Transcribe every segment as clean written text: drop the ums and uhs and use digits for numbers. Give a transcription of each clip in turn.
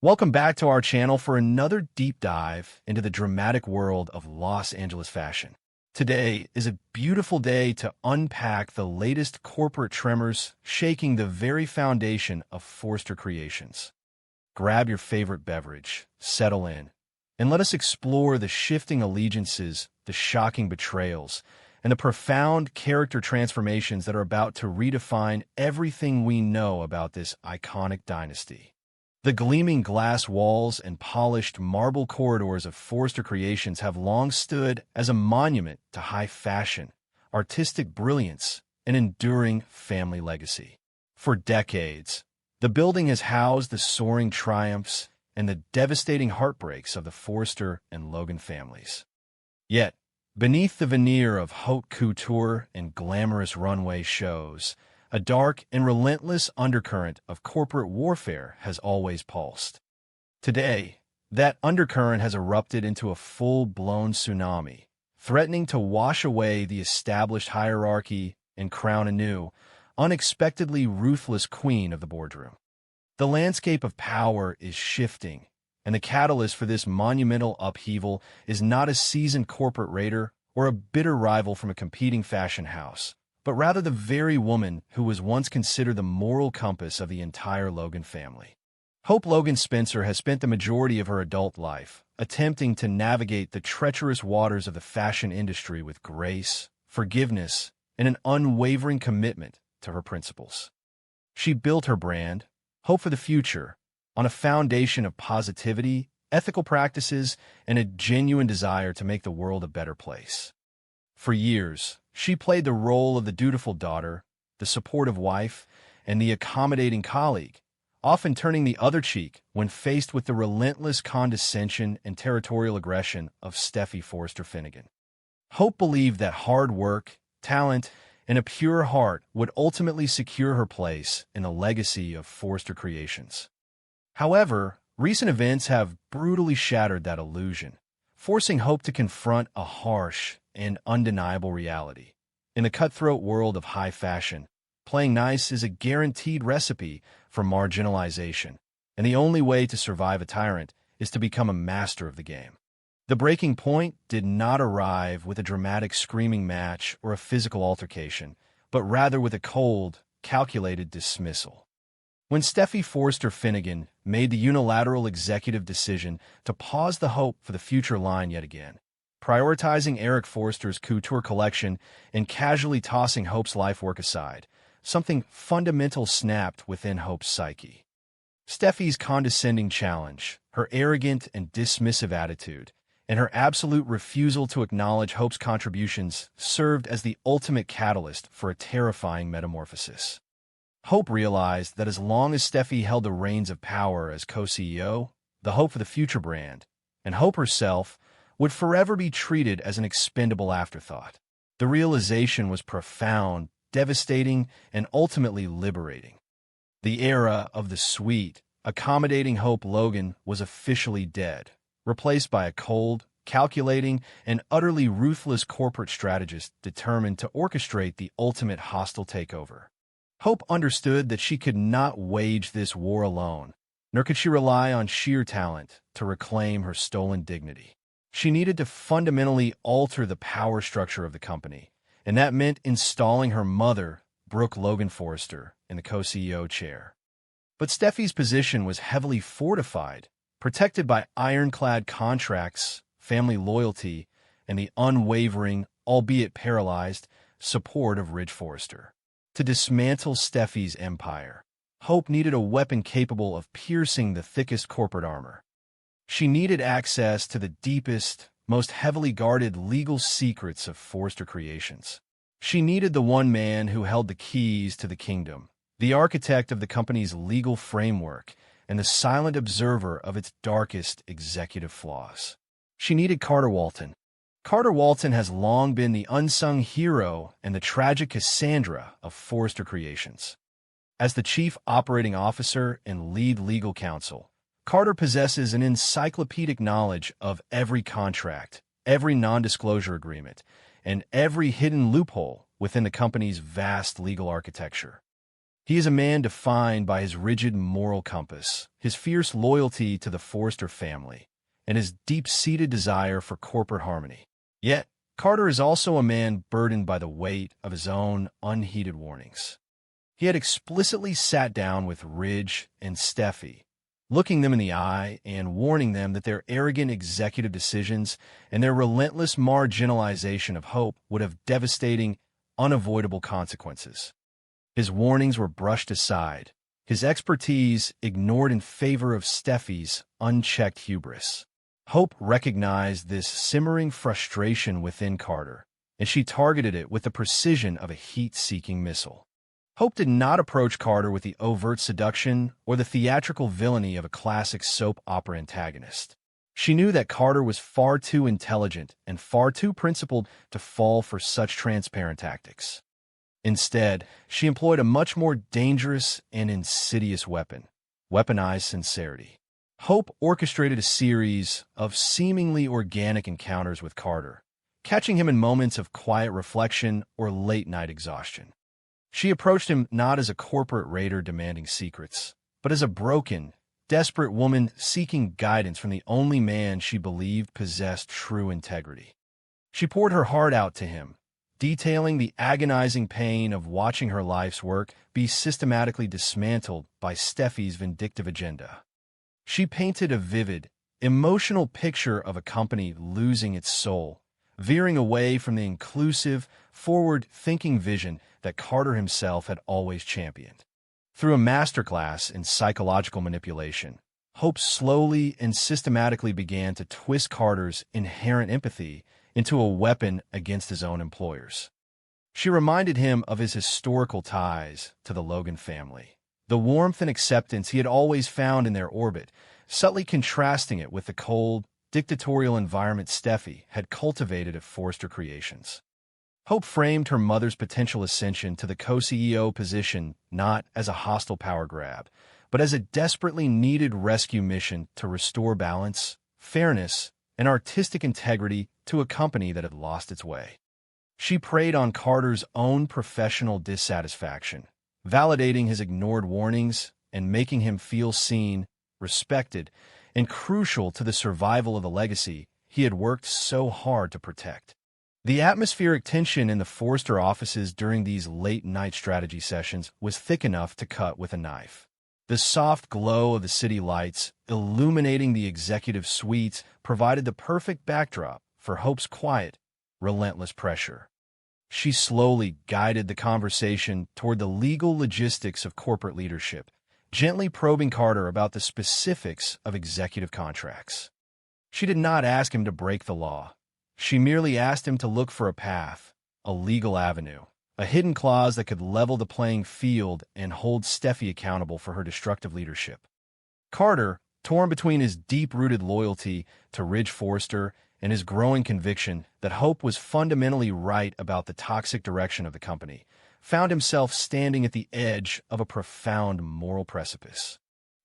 Welcome back to our channel for another deep dive into the dramatic world of Los Angeles fashion. Today is a beautiful day to unpack the latest corporate tremors shaking the very foundation of Forster Creations. Grab your favorite beverage, settle in, and let us explore the shifting allegiances, the shocking betrayals, and the profound character transformations that are about to redefine everything we know about this iconic dynasty. The gleaming glass walls and polished marble corridors of Forster Creations have long stood as a monument to high fashion, artistic brilliance, and enduring family legacy. For decades, the building has housed the soaring triumphs and the devastating heartbreaks of the Forster and Logan families. Yet, beneath the veneer of haute couture and glamorous runway shows, a dark and relentless undercurrent of corporate warfare has always pulsed. Today, that undercurrent has erupted into a full-blown tsunami, threatening to wash away the established hierarchy and crown a new, unexpectedly ruthless queen of the boardroom. The landscape of power is shifting, and the catalyst for this monumental upheaval is not a seasoned corporate raider or a bitter rival from a competing fashion house, but rather the very woman who was once considered the moral compass of the entire Logan family. Hope Logan Spencer has spent the majority of her adult life attempting to navigate the treacherous waters of the fashion industry with grace, forgiveness, and an unwavering commitment to her principles. She built her brand, Hope for the Future, on a foundation of positivity, ethical practices, and a genuine desire to make the world a better place. For years, she played the role of the dutiful daughter, the supportive wife, and the accommodating colleague, often turning the other cheek when faced with the relentless condescension and territorial aggression of Steffy Forster Finnegan. Hope believed that hard work, talent, and a pure heart would ultimately secure her place in the legacy of Forster Creations. However, recent events have brutally shattered that illusion, forcing Hope to confront a harsh and undeniable reality. In the cutthroat world of high fashion, playing nice is a guaranteed recipe for marginalization, and the only way to survive a tyrant is to become a master of the game. The breaking point did not arrive with a dramatic screaming match or a physical altercation, but rather with a cold, calculated dismissal. When Steffy Forster Finnegan made the unilateral executive decision to pause the Hope for the Future line yet again, prioritizing Eric Forster's couture collection and casually tossing Hope's life work aside, something fundamental snapped within Hope's psyche. Steffy's condescending challenge, her arrogant and dismissive attitude, and her absolute refusal to acknowledge Hope's contributions served as the ultimate catalyst for a terrifying metamorphosis. Hope realized that as long as Steffy held the reins of power as co-CEO, the Hope for the Future brand, and Hope herself, would forever be treated as an expendable afterthought. The realization was profound, devastating, and ultimately liberating. The era of the sweet, accommodating Hope Logan was officially dead, replaced by a cold, calculating, and utterly ruthless corporate strategist determined to orchestrate the ultimate hostile takeover. Hope understood that she could not wage this war alone, nor could she rely on sheer talent to reclaim her stolen dignity. She needed to fundamentally alter the power structure of the company, and that meant installing her mother, Brooke Logan Forster, in the co-CEO chair. But Steffy's position was heavily fortified, protected by ironclad contracts, family loyalty, and the unwavering, albeit paralyzed, support of Ridge Forster. To dismantle Steffy's empire, Hope needed a weapon capable of piercing the thickest corporate armor. She needed access to the deepest, most heavily guarded legal secrets of Forster Creations. She needed the one man who held the keys to the kingdom, the architect of the company's legal framework, and the silent observer of its darkest executive flaws. She needed Carter Walton. Carter Walton has long been the unsung hero and the tragic Cassandra of Forster Creations. As the chief operating officer and lead legal counsel, Carter possesses an encyclopedic knowledge of every contract, every non-disclosure agreement, and every hidden loophole within the company's vast legal architecture. He is a man defined by his rigid moral compass, his fierce loyalty to the Forrester family, and his deep-seated desire for corporate harmony. Yet, Carter is also a man burdened by the weight of his own unheeded warnings. He had explicitly sat down with Ridge and Steffy, looking them in the eye and warning them that their arrogant executive decisions and their relentless marginalization of Hope would have devastating, unavoidable consequences. His warnings were brushed aside, his expertise ignored in favor of Steffy's unchecked hubris. Hope recognized this simmering frustration within Carter, and she targeted it with the precision of a heat-seeking missile. Hope did not approach Carter with the overt seduction or the theatrical villainy of a classic soap opera antagonist. She knew that Carter was far too intelligent and far too principled to fall for such transparent tactics. Instead, she employed a much more dangerous and insidious weapon: weaponized sincerity. Hope orchestrated a series of seemingly organic encounters with Carter, catching him in moments of quiet reflection or late-night exhaustion. She approached him not as a corporate raider demanding secrets, but as a broken, desperate woman seeking guidance from the only man she believed possessed true integrity. She poured her heart out to him, detailing the agonizing pain of watching her life's work be systematically dismantled by Steffy's vindictive agenda. She painted a vivid, emotional picture of a company losing its soul, veering away from the inclusive, forward-thinking vision that Carter himself had always championed. Through a masterclass in psychological manipulation, Hope slowly and systematically began to twist Carter's inherent empathy into a weapon against his own employers. She reminded him of his historical ties to the Logan family, the warmth and acceptance he had always found in their orbit, subtly contrasting it with the cold, dictatorial environment Steffy had cultivated at Forrester Creations. Hope framed her mother's potential ascension to the co-CEO position not as a hostile power grab, but as a desperately needed rescue mission to restore balance, fairness, and artistic integrity to a company that had lost its way. She preyed on Carter's own professional dissatisfaction, validating his ignored warnings and making him feel seen, respected, and crucial to the survival of the legacy he had worked so hard to protect. The atmospheric tension in the Forrester offices during these late-night strategy sessions was thick enough to cut with a knife. The soft glow of the city lights, illuminating the executive suites, provided the perfect backdrop for Hope's quiet, relentless pressure. She slowly guided the conversation toward the legal logistics of corporate leadership, gently probing Carter about the specifics of executive contracts. She did not ask him to break the law. She merely asked him to look for a path, a legal avenue, a hidden clause that could level the playing field and hold Steffy accountable for her destructive leadership. Carter, torn between his deep-rooted loyalty to Ridge Forrester and his growing conviction that Hope was fundamentally right about the toxic direction of the company, found himself standing at the edge of a profound moral precipice.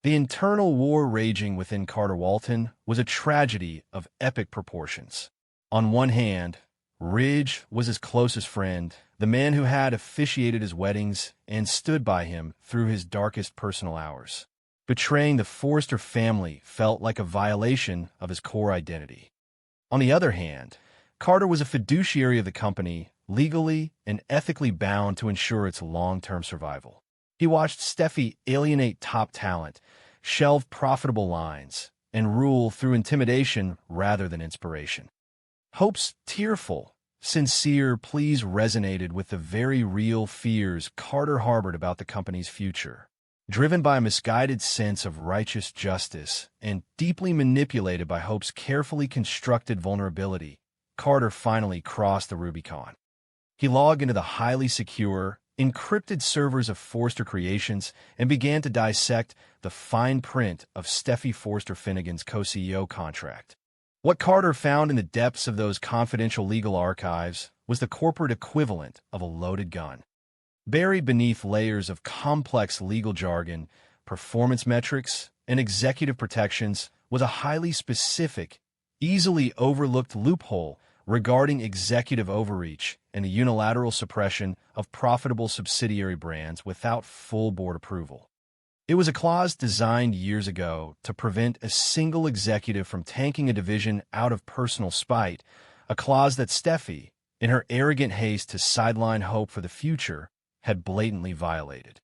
The internal war raging within Carter Walton was a tragedy of epic proportions. On one hand, Ridge was his closest friend, the man who had officiated his weddings and stood by him through his darkest personal hours. Betraying the Forrester family felt like a violation of his core identity. On the other hand, Carter was a fiduciary of the company, legally and ethically bound to ensure its long-term survival. He watched Steffy alienate top talent, shelve profitable lines, and rule through intimidation rather than inspiration. Hope's tearful, sincere pleas resonated with the very real fears Carter harbored about the company's future. Driven by a misguided sense of righteous justice and deeply manipulated by Hope's carefully constructed vulnerability, Carter finally crossed the Rubicon. He logged into the highly secure, encrypted servers of Forrester Creations and began to dissect the fine print of Steffy Forrester Finnegan's co-CEO contract. What Carter found in the depths of those confidential legal archives was the corporate equivalent of a loaded gun. Buried beneath layers of complex legal jargon, performance metrics, and executive protections was a highly specific, easily overlooked loophole regarding executive overreach and the unilateral suppression of profitable subsidiary brands without full board approval. It was a clause designed years ago to prevent a single executive from tanking a division out of personal spite, a clause that Steffy, in her arrogant haste to sideline hope for the future, had blatantly violated.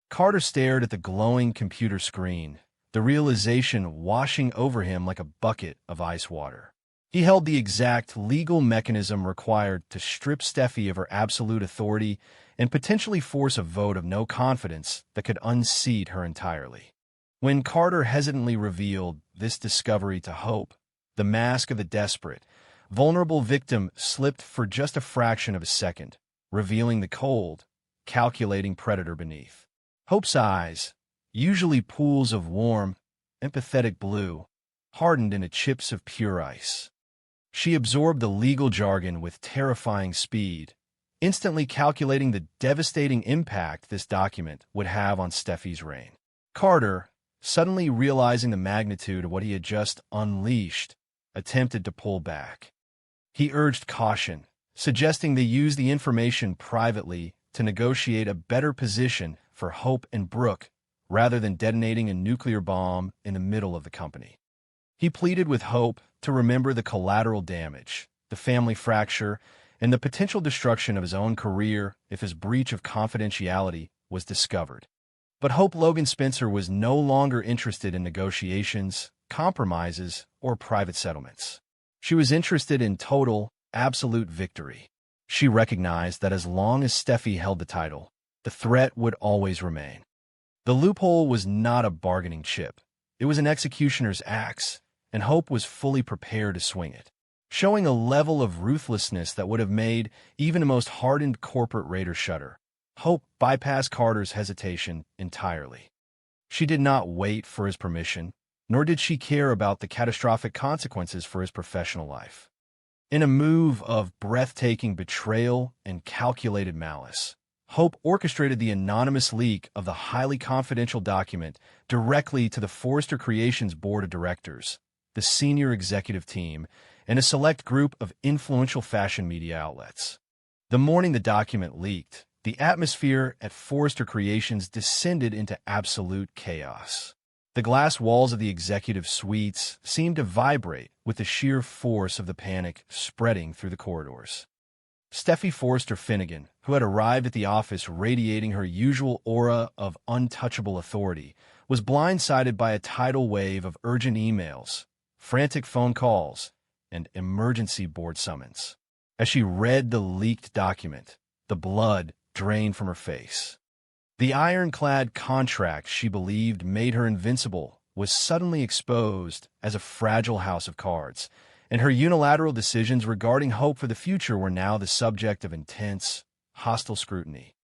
Carter stared at the glowing computer screen, the realization washing over him like a bucket of ice water. He held the exact legal mechanism required to strip Steffy of her absolute authority and potentially force a vote of no confidence that could unseat her entirely. When Carter hesitantly revealed this discovery to Hope, the mask of the desperate, vulnerable victim slipped for just a fraction of a second, revealing the cold, calculating predator beneath. Hope's eyes, usually pools of warm, empathetic blue, hardened into chips of pure ice. She absorbed the legal jargon with terrifying speed, instantly calculating the devastating impact this document would have on Steffy's reign. Carter, suddenly realizing the magnitude of what he had just unleashed, attempted to pull back. He urged caution, suggesting they use the information privately to negotiate a better position for Hope and Brooke rather than detonating a nuclear bomb in the middle of the company. He pleaded with Hope to remember the collateral damage, the family fracture, and the potential destruction of his own career if his breach of confidentiality was discovered. But Hope Logan Spencer was no longer interested in negotiations, compromises, or private settlements. She was interested in total, absolute victory. She recognized that as long as Steffy held the title, the threat would always remain. The loophole was not a bargaining chip. It was an executioner's axe, and Hope was fully prepared to swing it, showing a level of ruthlessness that would have made even the most hardened corporate raider shudder. Hope bypassed Carter's hesitation entirely. She did not wait for his permission, nor did she care about the catastrophic consequences for his professional life. In a move of breathtaking betrayal and calculated malice, Hope orchestrated the anonymous leak of the highly confidential document directly to the Forrester Creations Board of Directors, the senior executive team, and a select group of influential fashion media outlets. The morning the document leaked, the atmosphere at Forrester Creations descended into absolute chaos. The glass walls of the executive suites seemed to vibrate with the sheer force of the panic spreading through the corridors. Steffy Forrester Finnegan, who had arrived at the office radiating her usual aura of untouchable authority, was blindsided by a tidal wave of urgent emails, frantic phone calls, and emergency board summons. As she read the leaked document, the blood drained from her face. The ironclad contract she believed made her invincible was suddenly exposed as a fragile house of cards, and her unilateral decisions regarding hope for the future were now the subject of intense, hostile scrutiny.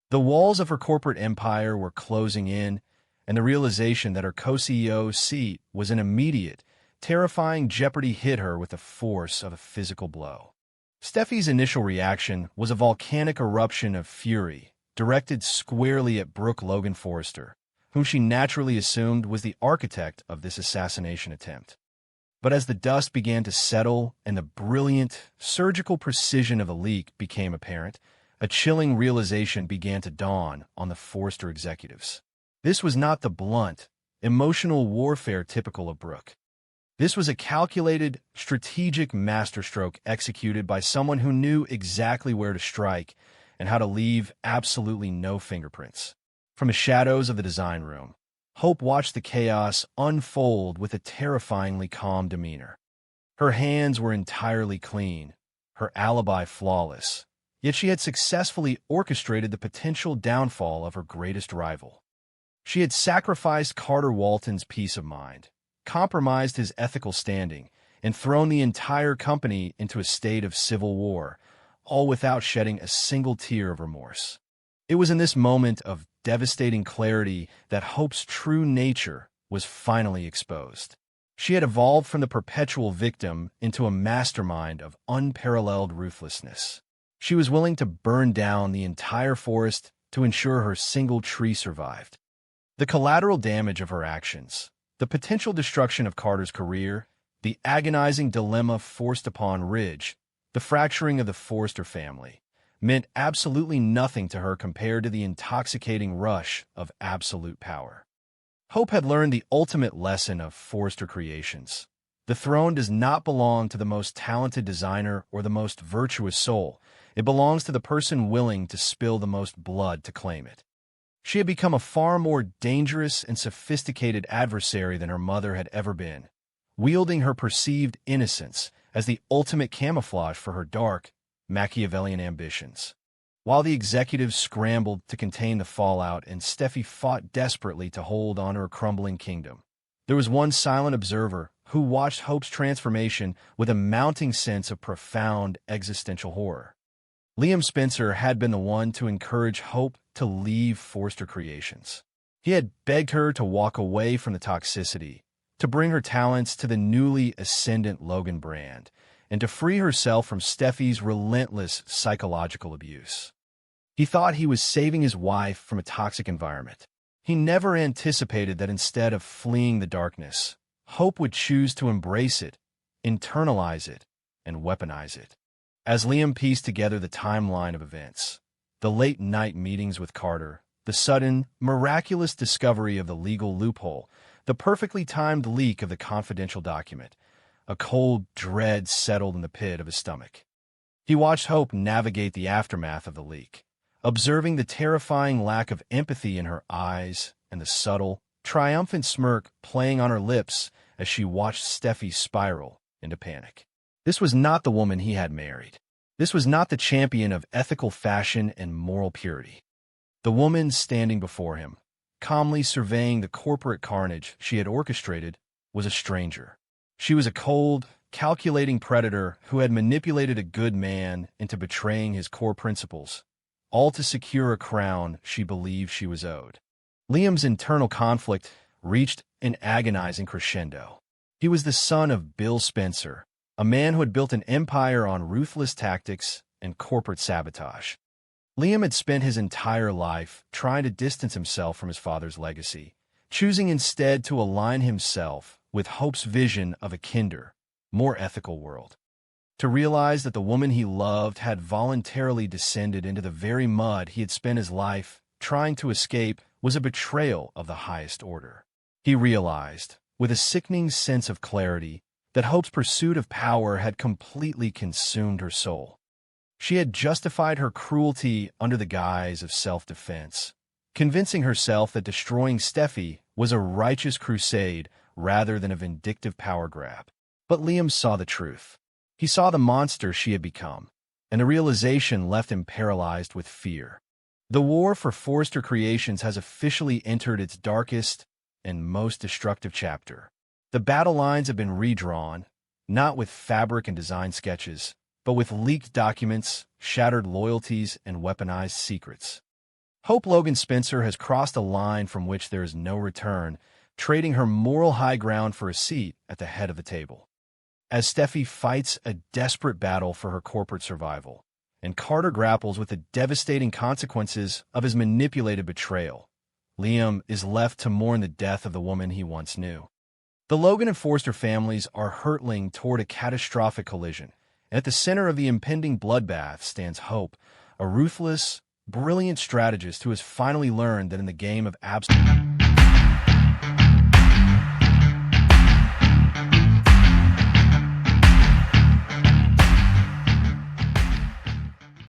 The walls of her corporate empire were closing in, and the realization that her co-CEO's seat was an immediate, terrifying jeopardy hit her with the force of a physical blow. Steffy's initial reaction was a volcanic eruption of fury, directed squarely at Brooke Logan Forrester, whom she naturally assumed was the architect of this assassination attempt. But as the dust began to settle and the brilliant, surgical precision of the leak became apparent, a chilling realization began to dawn on the Forrester executives. This was not the blunt, emotional warfare typical of Brooke. This was a calculated, strategic masterstroke executed by someone who knew exactly where to strike and how to leave absolutely no fingerprints. From the shadows of the design room, Hope watched the chaos unfold with a terrifyingly calm demeanor. Her hands were entirely clean, her alibi flawless, yet she had successfully orchestrated the potential downfall of her greatest rival. She had sacrificed Carter Walton's peace of mind, compromised his ethical standing, and thrown the entire company into a state of civil war, all without shedding a single tear of remorse. It was in this moment of devastating clarity that Hope's true nature was finally exposed. She had evolved from the perpetual victim into a mastermind of unparalleled ruthlessness. She was willing to burn down the entire forest to ensure her single tree survived. The collateral damage of her actions, the potential destruction of Carter's career, the agonizing dilemma forced upon Ridge, The fracturing of the Forrester family meant absolutely nothing to her compared to the intoxicating rush of absolute power. Hope had learned the ultimate lesson of Forrester creations. The throne does not belong to the most talented designer or the most virtuous soul. It belongs to the person willing to spill the most blood to claim it. She had become a far more dangerous and sophisticated adversary than her mother had ever been, wielding her perceived innocence as the ultimate camouflage for her dark, Machiavellian ambitions. While the executives scrambled to contain the fallout and Steffi fought desperately to hold on to her crumbling kingdom, there was one silent observer who watched Hope's transformation with a mounting sense of profound existential horror. Liam Spencer had been the one to encourage Hope to leave Forrester Creations. He had begged her to walk away from the toxicity, to bring her talents to the newly ascendant Logan brand, and to free herself from Steffi's relentless psychological abuse. He thought he was saving his wife from a toxic environment. He never anticipated that instead of fleeing the darkness, Hope would choose to embrace it, internalize it, and weaponize it. As Liam pieced together the timeline of events, the late-night meetings with Carter, the sudden, miraculous discovery of the legal loophole, the perfectly timed leak of the confidential document, a cold dread settled in the pit of his stomach. He watched Hope navigate the aftermath of the leak, observing the terrifying lack of empathy in her eyes and the subtle, triumphant smirk playing on her lips as she watched Steffi spiral into panic. This was not the woman he had married. This was not the champion of ethical fashion and moral purity. The woman standing before him, calmly surveying the corporate carnage she had orchestrated, was a stranger. She was a cold, calculating predator who had manipulated a good man into betraying his core principles, all to secure a crown she believed she was owed. Liam's internal conflict reached an agonizing crescendo. He was the son of Bill Spencer, a man who had built an empire on ruthless tactics and corporate sabotage. Liam had spent his entire life trying to distance himself from his father's legacy, choosing instead to align himself with Hope's vision of a kinder, more ethical world. To realize that the woman he loved had voluntarily descended into the very mud he had spent his life trying to escape was a betrayal of the highest order. He realized, with a sickening sense of clarity, that Hope's pursuit of power had completely consumed her soul. She had justified her cruelty under the guise of self-defense, convincing herself that destroying Steffi was a righteous crusade rather than a vindictive power grab. But Liam saw the truth. He saw the monster she had become, and the realization left him paralyzed with fear. The war for Forrester Creations has officially entered its darkest and most destructive chapter. The battle lines have been redrawn, not with fabric and design sketches, but with leaked documents, shattered loyalties, and weaponized secrets. Hope Logan Spencer has crossed a line from which there is no return, trading her moral high ground for a seat at the head of the table. As Steffi fights a desperate battle for her corporate survival, and Carter grapples with the devastating consequences of his manipulated betrayal, Liam is left to mourn the death of the woman he once knew. The Logan and Forrester families are hurtling toward a catastrophic collision, and at the center of the impending bloodbath stands Hope, a ruthless, brilliant strategist who has finally learned that in the game of absolute